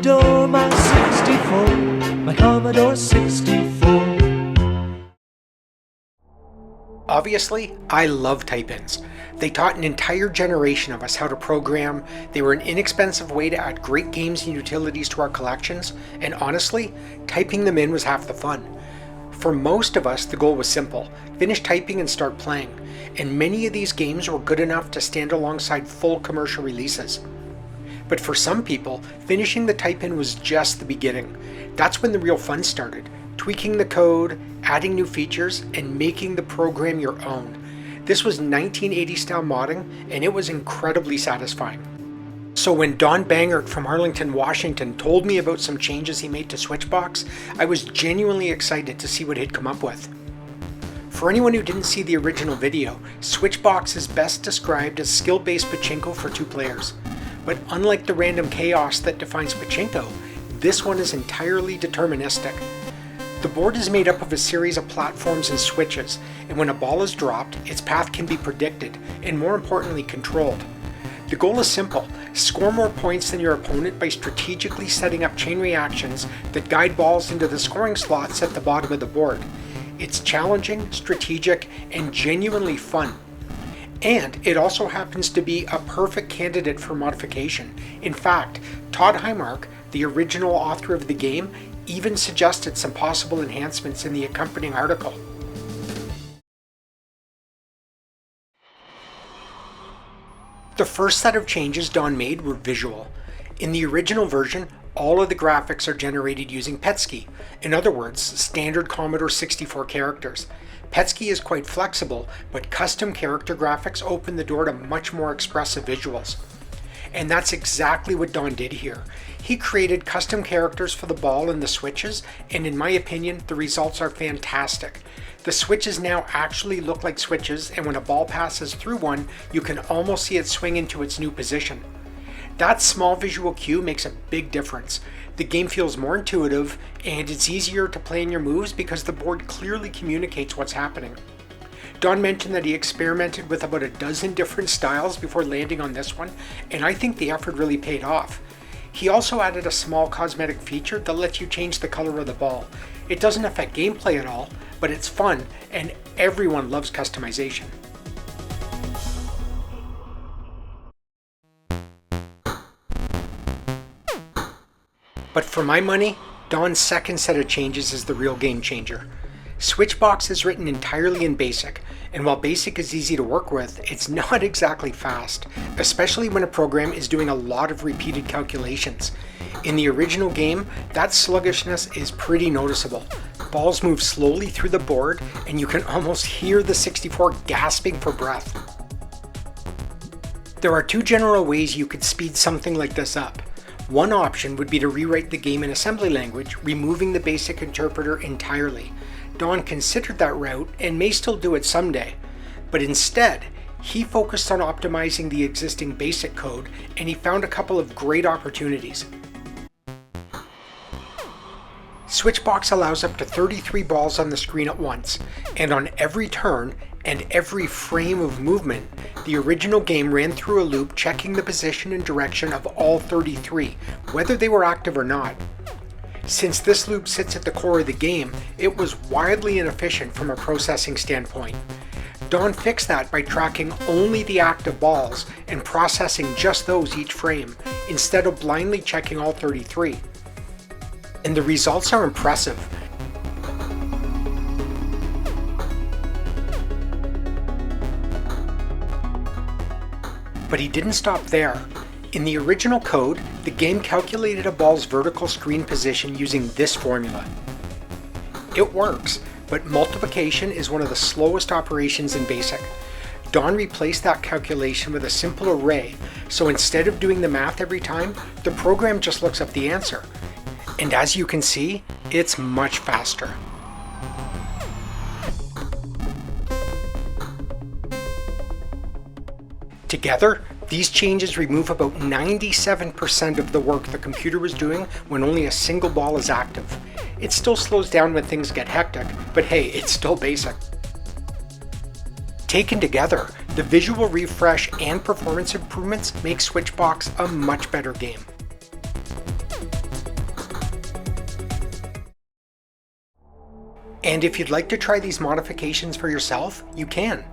Commodore, my 64, my Commodore 64. Obviously, I love type-ins. They taught an entire generation of us how to program, they were an inexpensive way to add great games and utilities to our collections, and honestly, typing them in was half the fun. For most of us, the goal was simple: finish typing and start playing, and many of these games were good enough to stand alongside full commercial releases. But for some people, finishing the type-in was just the beginning. That's when the real fun started, tweaking the code, adding new features, and making the program your own. This was 1980 style modding, and it was incredibly satisfying. So when Don Bangert from Arlington, Washington told me about some changes he made to Switchbox, I was genuinely excited to see what he'd come up with. For anyone who didn't see the original video, Switchbox is best described as skill-based pachinko for 2 players. But unlike the random chaos that defines pachinko, this one is entirely deterministic. The board is made up of a series of platforms and switches, and when a ball is dropped, its path can be predicted, and more importantly, controlled. The goal is simple: score more points than your opponent by strategically setting up chain reactions that guide balls into the scoring slots at the bottom of the board. It's challenging, strategic, and genuinely fun. And it also happens to be a perfect candidate for modification. In fact, Todd Highmark, the original author of the game, even suggested some possible enhancements in the accompanying article. The first set of changes Don made were visual. In the original version, all of the graphics are generated using PETSCI, in other words, standard Commodore 64 characters. PETSCI is quite flexible, but custom character graphics open the door to much more expressive visuals. And that's exactly what Don did here. He created custom characters for the ball and the switches, and in my opinion, the results are fantastic. The switches now actually look like switches, and when a ball passes through one, you can almost see it swing into its new position. That small visual cue makes a big difference. The game feels more intuitive, and it's easier to play in your moves because the board clearly communicates what's happening. Don mentioned that he experimented with about a dozen different styles before landing on this one, and I think the effort really paid off. He also added a small cosmetic feature that lets you change the color of the ball. It doesn't affect gameplay at all, but it's fun, and everyone loves customization. But for my money, Don's second set of changes is the real game changer. Switchbox is written entirely in BASIC, and while BASIC is easy to work with, it's not exactly fast, especially when a program is doing a lot of repeated calculations. In the original game, that sluggishness is pretty noticeable. Balls move slowly through the board, and you can almost hear the 64 gasping for breath. There are 2 general ways you could speed something like this up. One option would be to rewrite the game in assembly language, removing the BASIC interpreter entirely. Don considered that route and may still do it someday, but instead, he focused on optimizing the existing BASIC code, and he found a couple of great opportunities. Switchbox allows up to 33 balls on the screen at once, and on every turn and every frame of movement, the original game ran through a loop checking the position and direction of all 33, whether they were active or not. Since this loop sits at the core of the game, it was wildly inefficient from a processing standpoint. Don fixed that by tracking only the active balls and processing just those each frame, instead of blindly checking all 33. And the results are impressive. But he didn't stop there. In the original code, the game calculated a ball's vertical screen position using this formula. It works, but multiplication is one of the slowest operations in BASIC. Don replaced that calculation with a simple array, so instead of doing the math every time, the program just looks up the answer. And as you can see, it's much faster. Together, these changes remove about 97% of the work the computer was doing when only a single ball is active. It still slows down when things get hectic, but hey, it's still BASIC. Taken together, the visual refresh and performance improvements make Switchbox a much better game. And if you'd like to try these modifications for yourself, you can.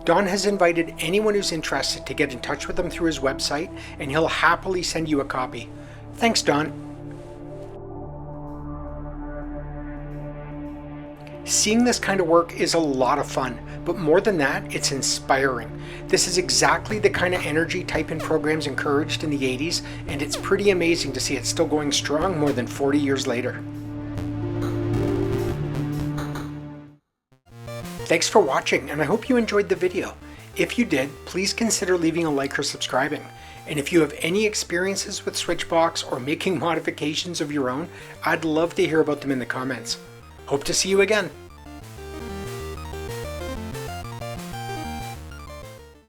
Don has invited anyone who's interested to get in touch with him through his website, and he'll happily send you a copy. Thanks, Don. Seeing this kind of work is a lot of fun, but more than that, it's inspiring. This is exactly the kind of energy type-in programs encouraged in the 80s, and it's pretty amazing to see it still going strong more than 40 years later. Thanks for watching, and I hope you enjoyed the video. If you did, please consider leaving a like or subscribing. And if you have any experiences with Switchbox or making modifications of your own, I'd love to hear about them in the comments. Hope to see you again.